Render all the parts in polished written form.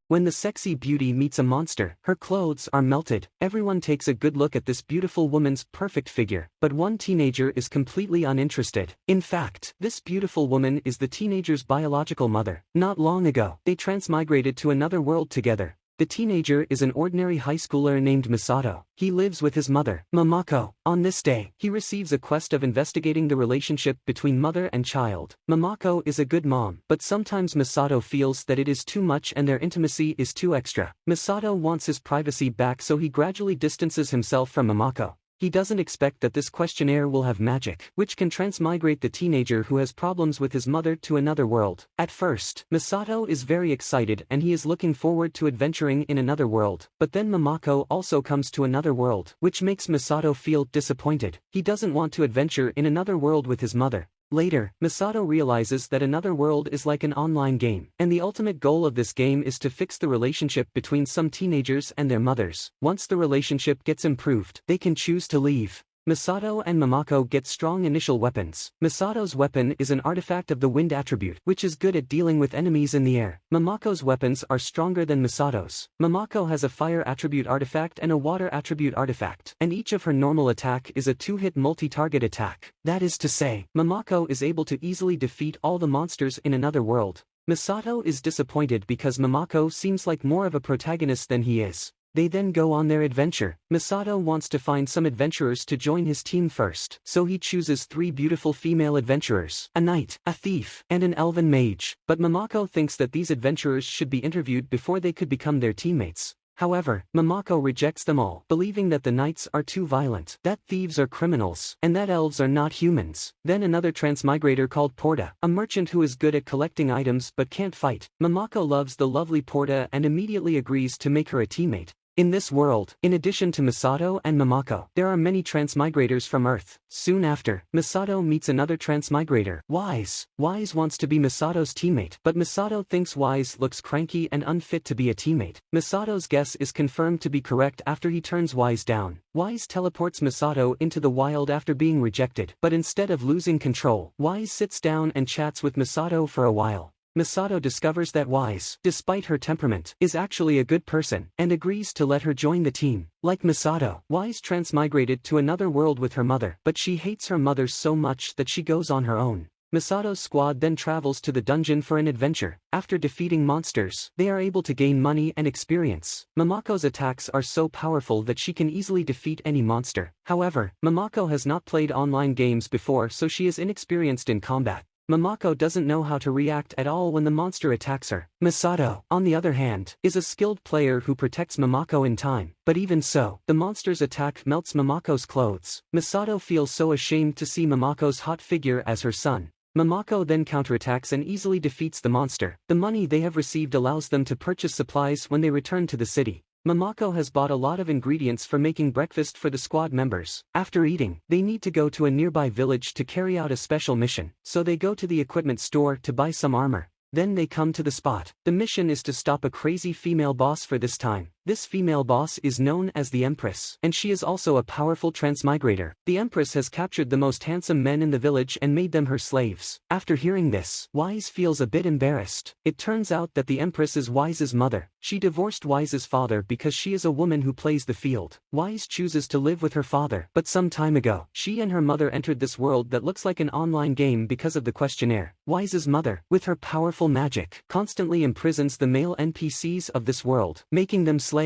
When the sexy beauty meets a monster, her clothes are melted. Everyone takes a good look at this beautiful woman's perfect figure, but one teenager is completely uninterested. In fact, this beautiful woman is the teenager's biological mother. Not long ago, they transmigrated to another world together. The teenager is an ordinary high schooler named Misato. He lives with his mother, Momoko. On this day, he receives a quest of investigating the relationship between mother and child. Momoko is a good mom, but sometimes Misato feels that it is too much and their intimacy is too extra. Misato wants his privacy back, so he gradually distances himself from Momoko. He doesn't expect that this questionnaire will have magic, which can transmigrate the teenager who has problems with his mother to another world. At first, Misato is very excited and he is looking forward to adventuring in another world, but then Momoko also comes to another world, which makes Misato feel disappointed. He doesn't want to adventure in another world with his mother. Later, Misato realizes that another world is like an online game, and the ultimate goal of this game is to fix the relationship between some teenagers and their mothers. Once the relationship gets improved, they can choose to leave. Misato and Momoko get strong initial weapons. Misato's weapon is an artifact of the wind attribute, which is good at dealing with enemies in the air. Momoko's weapons are stronger than Misato's. Momoko has a fire attribute artifact and a water attribute artifact, and each of her normal attack is a 2-hit multi-target attack. That is to say, Momoko is able to easily defeat all the monsters in another world. Misato is disappointed because Momoko seems like more of a protagonist than he is. They then go on their adventure. Misato wants to find some adventurers to join his team first, so he chooses 3 beautiful female adventurers, a knight, a thief, and an elven mage. But Momoko thinks that these adventurers should be interviewed before they could become their teammates. However, Momoko rejects them all, believing that the knights are too violent, that thieves are criminals, and that elves are not humans. Then another transmigrator called Porta, a merchant who is good at collecting items but can't fight. Momoko loves the lovely Porta and immediately agrees to make her a teammate. In this world, in addition to Misato and Momoko, there are many transmigrators from Earth. Soon after, Misato meets another transmigrator, Wise. Wise wants to be Misato's teammate, but Misato thinks Wise looks cranky and unfit to be a teammate. Misato's guess is confirmed to be correct after he turns Wise down. Wise teleports Misato into the wild after being rejected, but instead of losing control, Wise sits down and chats with Misato for a while. Misato discovers that Wise, despite her temperament, is actually a good person, and agrees to let her join the team. Like Misato, Wise transmigrated to another world with her mother, but she hates her mother so much that she goes on her own. Misato's squad then travels to the dungeon for an adventure. After defeating monsters, they are able to gain money and experience. Momoko's attacks are so powerful that she can easily defeat any monster. However, Momoko has not played online games before, so she is inexperienced in combat. Momoko doesn't know how to react at all when the monster attacks her. Misato, on the other hand, is a skilled player who protects Momoko in time, but even so, the monster's attack melts Momoko's clothes. Misato feels so ashamed to see Momoko's hot figure as her son. Momoko then counterattacks and easily defeats the monster. The money they have received allows them to purchase supplies when they return to the city. Momoko has bought a lot of ingredients for making breakfast for the squad members. After eating, they need to go to a nearby village to carry out a special mission, so they go to the equipment store to buy some armor. Then they come to the spot. The mission is to stop a crazy female boss for this time. This female boss is known as the Empress, and she is also a powerful transmigrator. The Empress has captured the most handsome men in the village and made them her slaves. After hearing this, Wise feels a bit embarrassed. It turns out that the Empress is Wise's mother. She divorced Wise's father because she is a woman who plays the field. Wise chooses to live with her father, but some time ago, she and her mother entered this world that looks like an online game because of the questionnaire. Wise's mother, with her powerful magic, constantly imprisons the male NPCs of this world, making them slaves.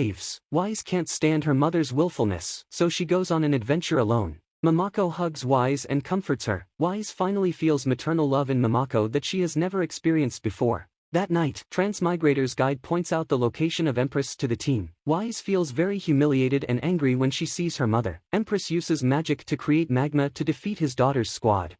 Wise can't stand her mother's willfulness, so she goes on an adventure alone. Momoko hugs Wise and comforts her. Wise finally feels maternal love in Momoko that she has never experienced before. That night, Transmigrator's guide points out the location of Empress to the team. Wise feels very humiliated and angry when she sees her mother. Empress uses magic to create magma to defeat his daughter's squad.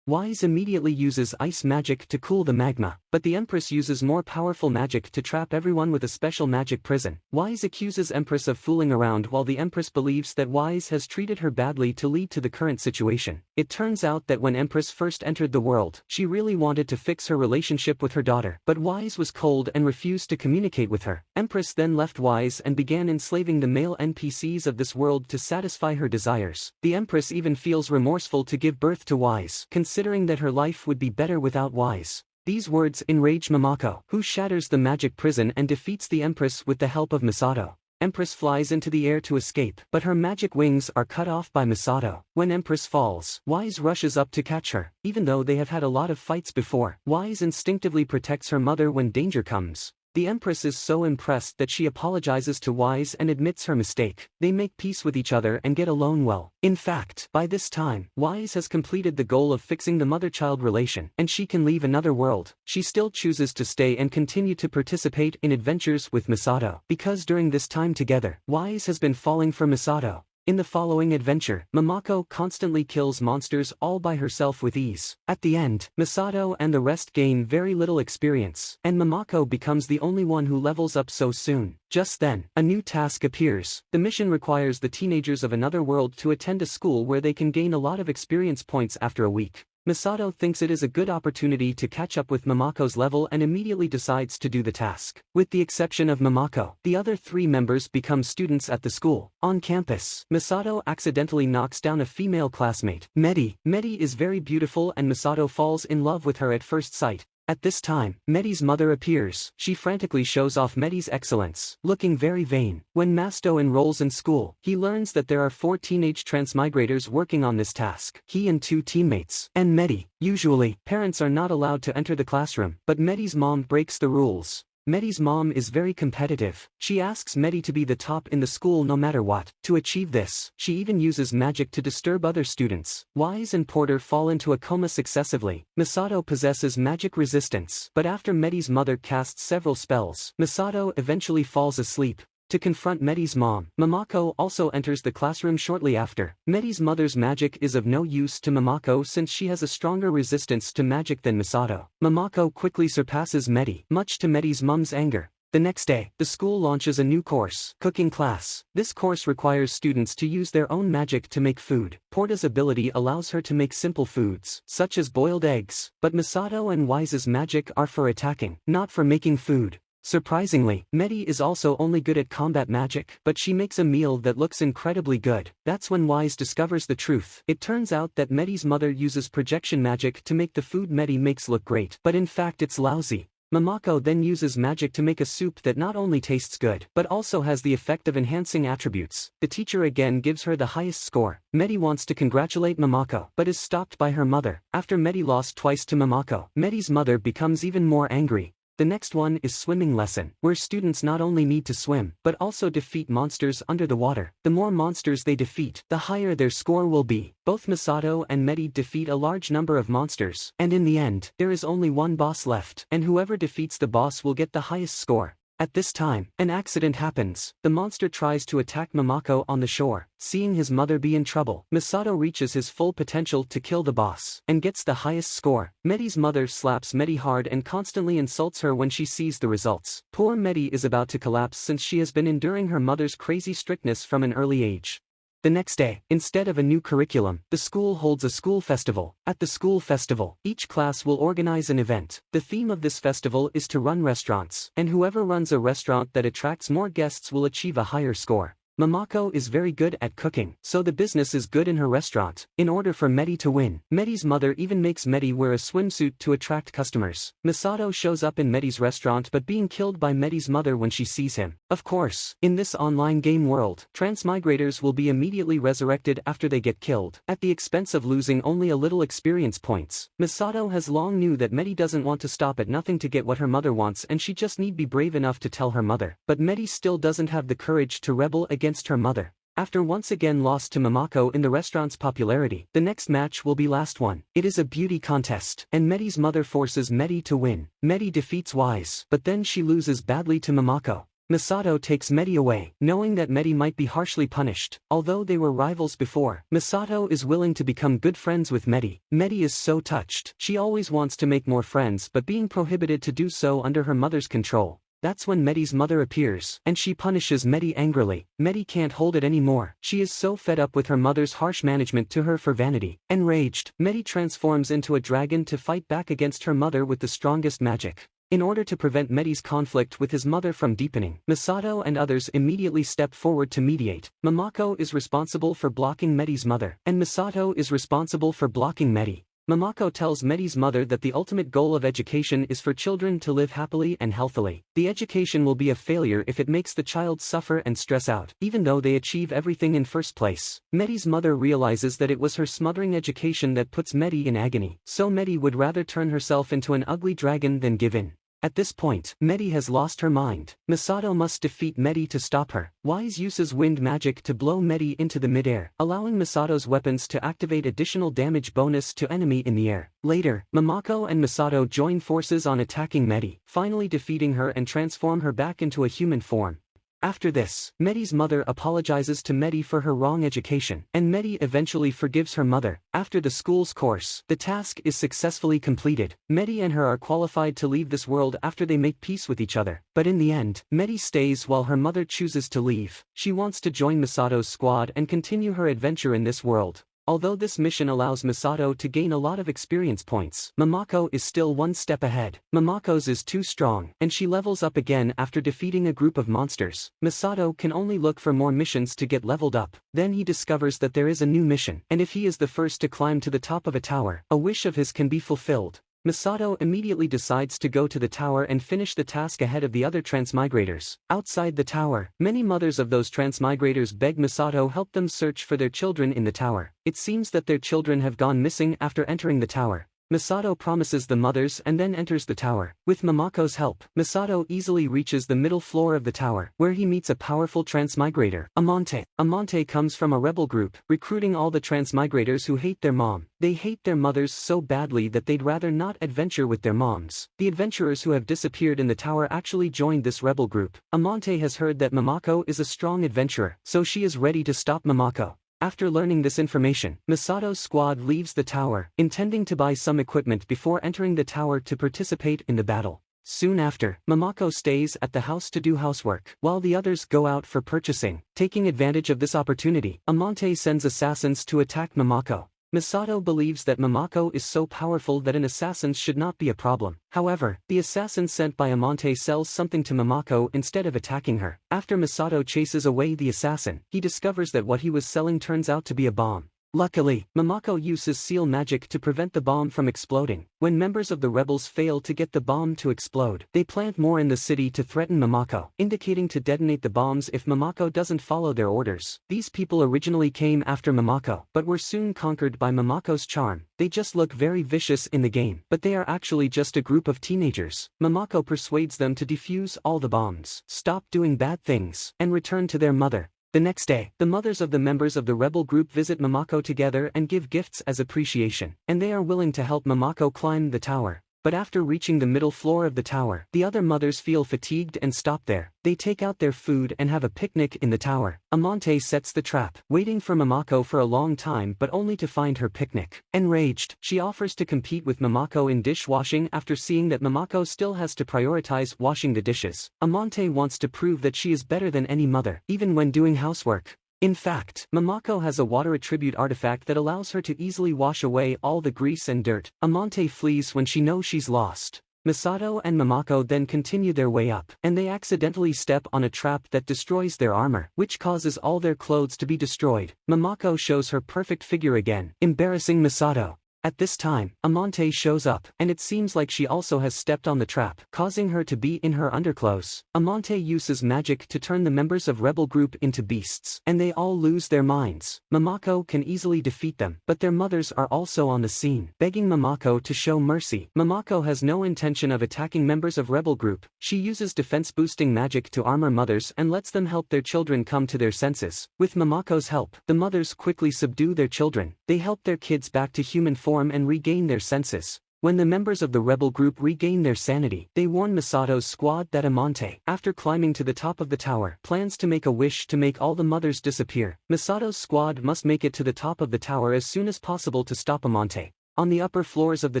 Wise immediately uses ice magic to cool the magma, but the Empress uses more powerful magic to trap everyone with a special magic prison. Wise accuses Empress of fooling around while the Empress believes that Wise has treated her badly to lead to the current situation. It turns out that when Empress first entered the world, she really wanted to fix her relationship with her daughter, but Wise was cold and refused to communicate with her. Empress then left Wise and began enslaving the male NPCs of this world to satisfy her desires. The Empress even feels remorseful to give birth to Wise, considering that her life would be better without Wise. These words enrage Momoko, who shatters the magic prison and defeats the Empress with the help of Misato. Empress flies into the air to escape, but her magic wings are cut off by Misato. When Empress falls, Wise rushes up to catch her. Even though they have had a lot of fights before, Wise instinctively protects her mother when danger comes. The Empress is so impressed that she apologizes to Wise and admits her mistake. They make peace with each other and get along well. In fact, by this time, Wise has completed the goal of fixing the mother-child relation, and she can leave another world. She still chooses to stay and continue to participate in adventures with Misato, because during this time together, Wise has been falling for Misato. In the following adventure, Momoko constantly kills monsters all by herself with ease. At the end, Misato and the rest gain very little experience, and Momoko becomes the only one who levels up so soon. Just then, a new task appears. The mission requires the teenagers of another world to attend a school where they can gain a lot of experience points after a week. Misato thinks it is a good opportunity to catch up with Momoko's level and immediately decides to do the task. With the exception of Momoko, the other 3 members become students at the school. On campus, Misato accidentally knocks down a female classmate, Medi. Medi is very beautiful and Misato falls in love with her at first sight. At this time, Medi's mother appears. She frantically shows off Medi's excellence, looking very vain. When Masto enrolls in school, he learns that there are 4 teenage transmigrators working on this task. He and 2 teammates, and Medi. Usually, parents are not allowed to enter the classroom, but Medi's mom breaks the rules. Medi's mom is very competitive. She asks Medi to be the top in the school no matter what. To achieve this, she even uses magic to disturb other students. Wise and Porter fall into a coma successively. Misato possesses magic resistance, but after Medi's mother casts several spells, Misato eventually falls asleep. To confront Medi's mom, Momoko also enters the classroom shortly after. Medi's mother's magic is of no use to Momoko since she has a stronger resistance to magic than Misato. Momoko quickly surpasses Medi, much to Medi's mom's anger. The next day, the school launches a new course, cooking class. This course requires students to use their own magic to make food. Porta's ability allows her to make simple foods, such as boiled eggs, but Misato and Wise's magic are for attacking, not for making food. Surprisingly, Medi is also only good at combat magic, but she makes a meal that looks incredibly good. That's when Wise discovers the truth. It turns out that Medi's mother uses projection magic to make the food Medi makes look great, but in fact it's lousy. Momoko then uses magic to make a soup that not only tastes good, but also has the effect of enhancing attributes. The teacher again gives her the highest score. Medi wants to congratulate Momoko, but is stopped by her mother. After Medi lost twice to Momoko, Medi's mother becomes even more angry. The next one is swimming lesson, where students not only need to swim, but also defeat monsters under the water. The more monsters they defeat, the higher their score will be. Both Misato and Medi defeat a large number of monsters, and in the end, there is only one boss left, and whoever defeats the boss will get the highest score. At this time, an accident happens. The monster tries to attack Momoko on the shore. Seeing his mother be in trouble, Misato reaches his full potential to kill the boss, and gets the highest score. Medi's mother slaps Medi hard and constantly insults her when she sees the results. Poor Medi is about to collapse since she has been enduring her mother's crazy strictness from an early age. The next day, instead of a new curriculum, the school holds a school festival. At the school festival, each class will organize an event. The theme of this festival is to run restaurants, and whoever runs a restaurant that attracts more guests will achieve a higher score. Momoko is very good at cooking, so the business is good in her restaurant. In order for Medi to win, Medi's mother even makes Medi wear a swimsuit to attract customers. Misato shows up in Medi's restaurant but being killed by Medi's mother when she sees him. Of course, in this online game world, transmigrators will be immediately resurrected after they get killed, at the expense of losing only a little experience points. Misato has long knew that Medi doesn't want to stop at nothing to get what her mother wants, and she just need be brave enough to tell her mother. But Medi still doesn't have the courage to rebel against her mother. After once again lost to Momoko in the restaurant's popularity, the next match will be last one. It is a beauty contest, and Medi's mother forces Medi to win. Medi defeats Wise, but then she loses badly to Momoko. Misato takes Medi away, knowing that Medi might be harshly punished. Although they were rivals before, Misato is willing to become good friends with Medi. Medi is so touched. She always wants to make more friends but being prohibited to do so under her mother's control. That's when Medi's mother appears, and she punishes Medi angrily. Medi can't hold it anymore. She is so fed up with her mother's harsh management to her for vanity. Enraged, Medi transforms into a dragon to fight back against her mother with the strongest magic. In order to prevent Medi's conflict with his mother from deepening, Misato and others immediately step forward to mediate. Momoko is responsible for blocking Medi's mother, and Misato is responsible for blocking Medi. Mamako tells Medi's mother that the ultimate goal of education is for children to live happily and healthily. The education will be a failure if it makes the child suffer and stress out, even though they achieve everything in first place. Medi's mother realizes that it was her smothering education that puts Medi in agony, so Medi would rather turn herself into an ugly dragon than give in. At this point, Medi has lost her mind. Misato must defeat Medi to stop her. Wise uses wind magic to blow Medi into the midair, allowing Misato's weapons to activate additional damage bonus to enemy in the air. Later, Mamako and Misato join forces on attacking Medi, finally defeating her and transform her back into a human form. After this, Medi's mother apologizes to Medi for her wrong education, and Medi eventually forgives her mother. After the school's course, the task is successfully completed. Medi and her are qualified to leave this world after they make peace with each other. But in the end, Medi stays while her mother chooses to leave. She wants to join Misato's squad and continue her adventure in this world. Although this mission allows Misato to gain a lot of experience points, Mamako is still one step ahead. Mamako's is too strong, and she levels up again after defeating a group of monsters. Misato can only look for more missions to get leveled up. Then he discovers that there is a new mission, and if he is the first to climb to the top of a tower, a wish of his can be fulfilled. Misato immediately decides to go to the tower and finish the task ahead of the other transmigrators. Outside the tower, many mothers of those transmigrators beg Misato help them search for their children in the tower. It seems that their children have gone missing after entering the tower. Misato promises the mothers and then enters the tower. With Mamako's help, Misato easily reaches the middle floor of the tower, where he meets a powerful transmigrator, Amante. Amante comes from a rebel group, recruiting all the transmigrators who hate their mom. They hate their mothers so badly that they'd rather not adventure with their moms. The adventurers who have disappeared in the tower actually joined this rebel group. Amante has heard that Mamako is a strong adventurer, so she is ready to stop Mamako. After learning this information, Misato's squad leaves the tower, intending to buy some equipment before entering the tower to participate in the battle. Soon after, Mamako stays at the house to do housework, while the others go out for purchasing. Taking advantage of this opportunity, Amante sends assassins to attack Mamako. Misato believes that Mamako is so powerful that an assassin should not be a problem. However, the assassin sent by Amante sells something to Mamako instead of attacking her. After Misato chases away the assassin, he discovers that what he was selling turns out to be a bomb. Luckily, Mamako uses seal magic to prevent the bomb from exploding. When members of the rebels fail to get the bomb to explode, they plant more in the city to threaten Mamako, indicating to detonate the bombs if Mamako doesn't follow their orders. These people originally came after Mamako, but were soon conquered by Mamako's charm. They just look very vicious in the game, but they are actually just a group of teenagers. Mamako persuades them to defuse all the bombs, stop doing bad things, and return to their mother. The next day, the mothers of the members of the rebel group visit Mamako together and give gifts as appreciation, and they are willing to help Mamako climb the tower. But after reaching the middle floor of the tower, the other mothers feel fatigued and stop there. They take out their food and have a picnic in the tower. Amante sets the trap, waiting for Mamako for a long time but only to find her picnic. Enraged, she offers to compete with Mamako in dishwashing after seeing that Mamako still has to prioritize washing the dishes. Amante wants to prove that she is better than any mother, even when doing housework. In fact, Mamako has a water attribute artifact that allows her to easily wash away all the grease and dirt. Amante flees when she knows she's lost. Misato and Mamako then continue their way up, and they accidentally step on a trap that destroys their armor, which causes all their clothes to be destroyed. Mamako shows her perfect figure again, embarrassing Misato. At this time, Amante shows up, and it seems like she also has stepped on the trap, causing her to be in her underclothes. Amante uses magic to turn the members of Rebel Group into beasts, and they all lose their minds. Mamako can easily defeat them, but their mothers are also on the scene, begging Mamako to show mercy. Mamako has no intention of attacking members of Rebel Group. She uses defense-boosting magic to armor mothers and lets them help their children come to their senses. With Mamako's help, the mothers quickly subdue their children. They help their kids back to human form and regain their senses. When the members of the rebel group regain their sanity, they warn Misato's squad that Amante, after climbing to the top of the tower, plans to make a wish to make all the mothers disappear. Misato's squad must make it to the top of the tower as soon as possible to stop Amante. On the upper floors of the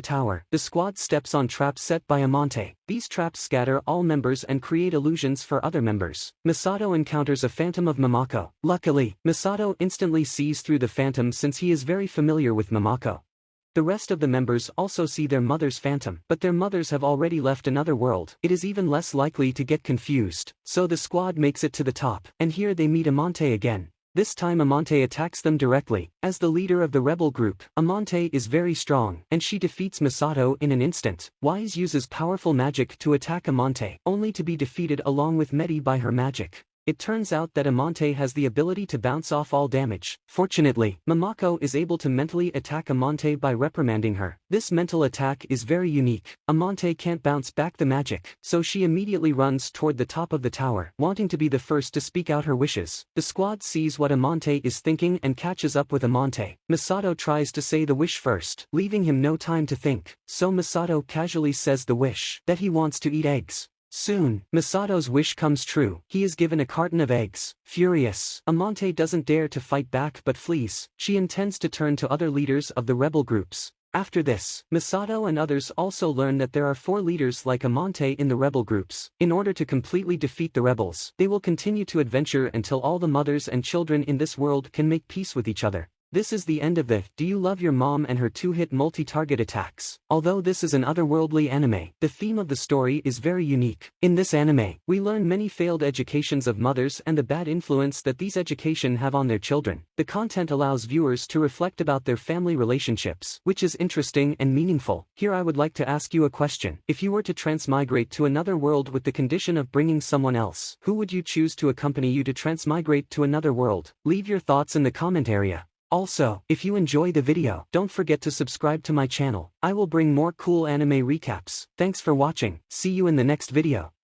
tower, the squad steps on traps set by Amante. These traps scatter all members and create illusions for other members. Misato encounters a phantom of Mamako. Luckily, Misato instantly sees through the phantom since he is very familiar with Mamako. The rest of the members also see their mother's phantom, but their mothers have already left another world. It is even less likely to get confused, so the squad makes it to the top, and here they meet Amante again. This time Amante attacks them directly. As the leader of the rebel group, Amante is very strong, and she defeats Misato in an instant. Wise uses powerful magic to attack Amante, only to be defeated along with Medi by her magic. It turns out that Amante has the ability to bounce off all damage. Fortunately, Momoko is able to mentally attack Amante by reprimanding her. This mental attack is very unique. Amante can't bounce back the magic, so she immediately runs toward the top of the tower, wanting to be the first to speak out her wishes. The squad sees what Amante is thinking and catches up with Amante. Misato tries to say the wish first, leaving him no time to think, so Misato casually says the wish, that he wants to eat eggs. Soon, Misato's wish comes true. He is given a carton of eggs. Furious, Amante doesn't dare to fight back but flees. She intends to turn to other leaders of the rebel groups. After this, Misato and others also learn that there are 4 leaders like Amante in the rebel groups. In order to completely defeat the rebels, they will continue to adventure until all the mothers and children in this world can make peace with each other. This is the end of the Do You Love Your Mom and her 2-hit multi-target attacks. Although this is an otherworldly anime, the theme of the story is very unique. In this anime, we learn many failed educations of mothers and the bad influence that these education have on their children. The content allows viewers to reflect about their family relationships, which is interesting and meaningful. Here I would like to ask you a question. If you were to transmigrate to another world with the condition of bringing someone else, who would you choose to accompany you to transmigrate to another world? Leave your thoughts in the comment area. Also, if you enjoy the video, don't forget to subscribe to my channel. I will bring more cool anime recaps. Thanks for watching. See you in the next video.